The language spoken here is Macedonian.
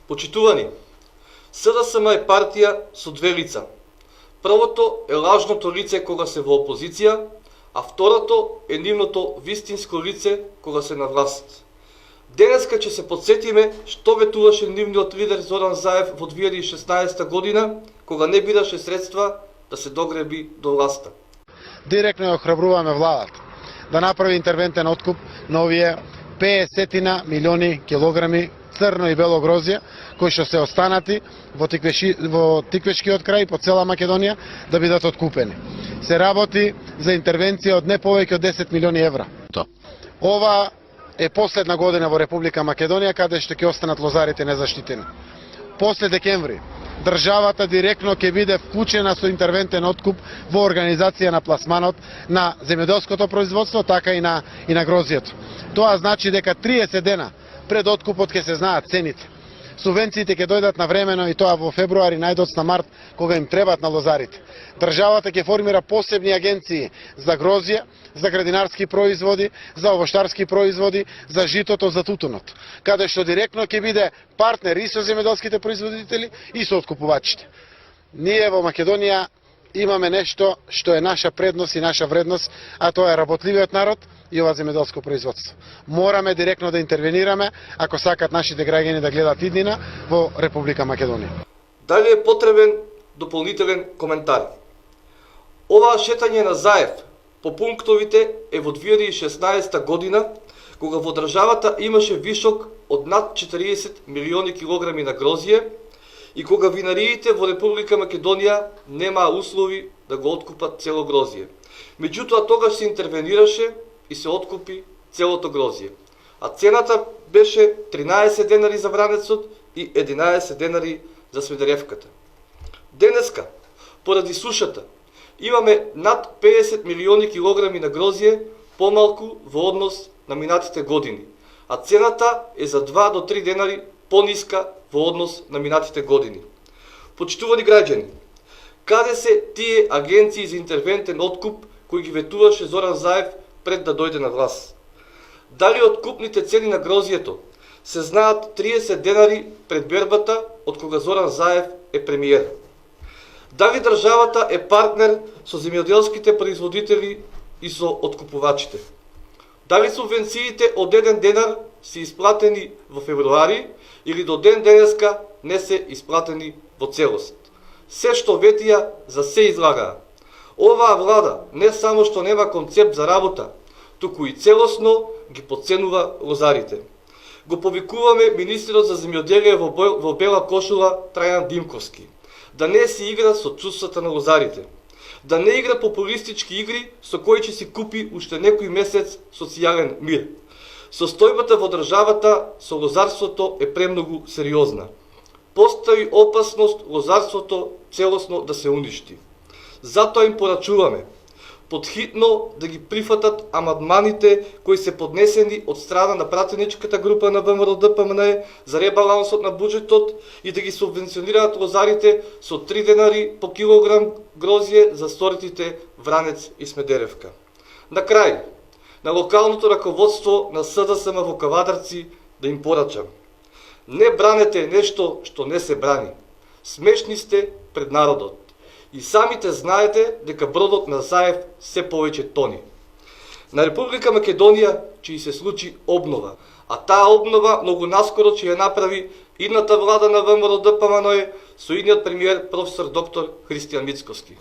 Почитувани, СДСМ е партија со две лица. Првото е лажното лице кога се во опозиција, а второто е нивното вистинско лице кога се на власт. Денеска ќе се подсетиме што ветуваше нивниот лидер Зоран Заев во 2016 година, кога не бираше средства да се догреби до власта. Директно ја охрабруваме владата да направи интервентен откуп на овие 50 милиони килограми црно и бело грозје, кои што се останати во Тиквешкиот крај по цела Македонија да бидат откупени. Се работи за интервенција од не повеќе од 10 милиони евра. Ова е последна година во Република Македонија каде што ќе останат лозарите незаштитени. После декември државата директно ќе биде вклучена со интервентен откуп во организација на пласманот на земјоделското производство, така и на грозјето. Тоа значи дека 30 дена пред откупот ќе се знаат цените. Субвенциите ќе дојдат навремено и тоа во февруари, најдоцна март, кога им требат на лозарите. Државата ќе формира посебни агенции за грозје, за градинарски производи, за овоштарски производи, за житото, за тутунот, каде што директно ќе биде партнер и со земјоделските производители и со откупувачите. Ние во Македонија имаме нешто што е наша предност и наша вредност, а тоа е работливиот народ и ова земјоделско производство. Мораме директно да интервенираме ако сакат нашите граѓани да гледат иднина во Република Македонија. Дали е потребен дополнителен коментар? Оваа шетање на Заев по пунктовите е во 2016 година, кога во државата имаше вишок од над 40 милиони килограми на грозје и кога винариите во Република Македонија немаа услови да го откупат цело грозје. Меѓутоа тогаш се интервенираше и се откупи целото грозје. А цената беше 13 денари за вранецот и 11 денари за Смедеревката. Денеска, поради сушата, имаме над 50 милиони килограми на грозје помалку во однос на минатите години, а цената е за 2 до 3 денари пониска во однос на минатите години. Почитувани граѓани, каде се тие агенции за интервентен откуп кои ги ветуваше Зоран Заев пред да дојде на власт? Дали откупните цени на грозјето се знаат 30 денари пред бербата од кога Зоран Заев е премиер? Дали државата е партнер со земјоделските производители и со откупувачите? Дали субвенциите од 1 денар се исплатени во февруари или до ден денеска не се исплатени во целост? Се што ветија за се излагаа. Оваа влада не само што нема концепт за работа, туку и целосно ги подценува лозарите. Го повикуваме министерот за земјоделие во бела кошула Трајан Димковски да не си игра со чувствата на лозарите, да не игра популистички игри со кои ќе си купи уште некој месец социјален мир. Состојбата во државата со лозарството е премногу сериозна. Постои опасност лозарството целосно да се уништи. Затоа им порачуваме подхитно да ги прифатат амандманите кои се поднесени од страна на пратеничката група на ВМРО-ДПМН за ребалансот на буџетот и да ги субвенционираат лозарите со 3 денари по килограм грозје за сортите Вранец и Смедеревка. На крај, на локалното раководство на СДСМ во Кавадарци да им порачам: не бранете нешто што не се брани. Смешни сте пред народот. И самите знаете дека бродот на Заев се повеќе тони. На Република Македонија ќе се случи обнова, а таа обнова многу наскоро ќе ја направи идната влада на ВМРО-ДПМН со идниот премиер професор доктор Христијан Мицковски.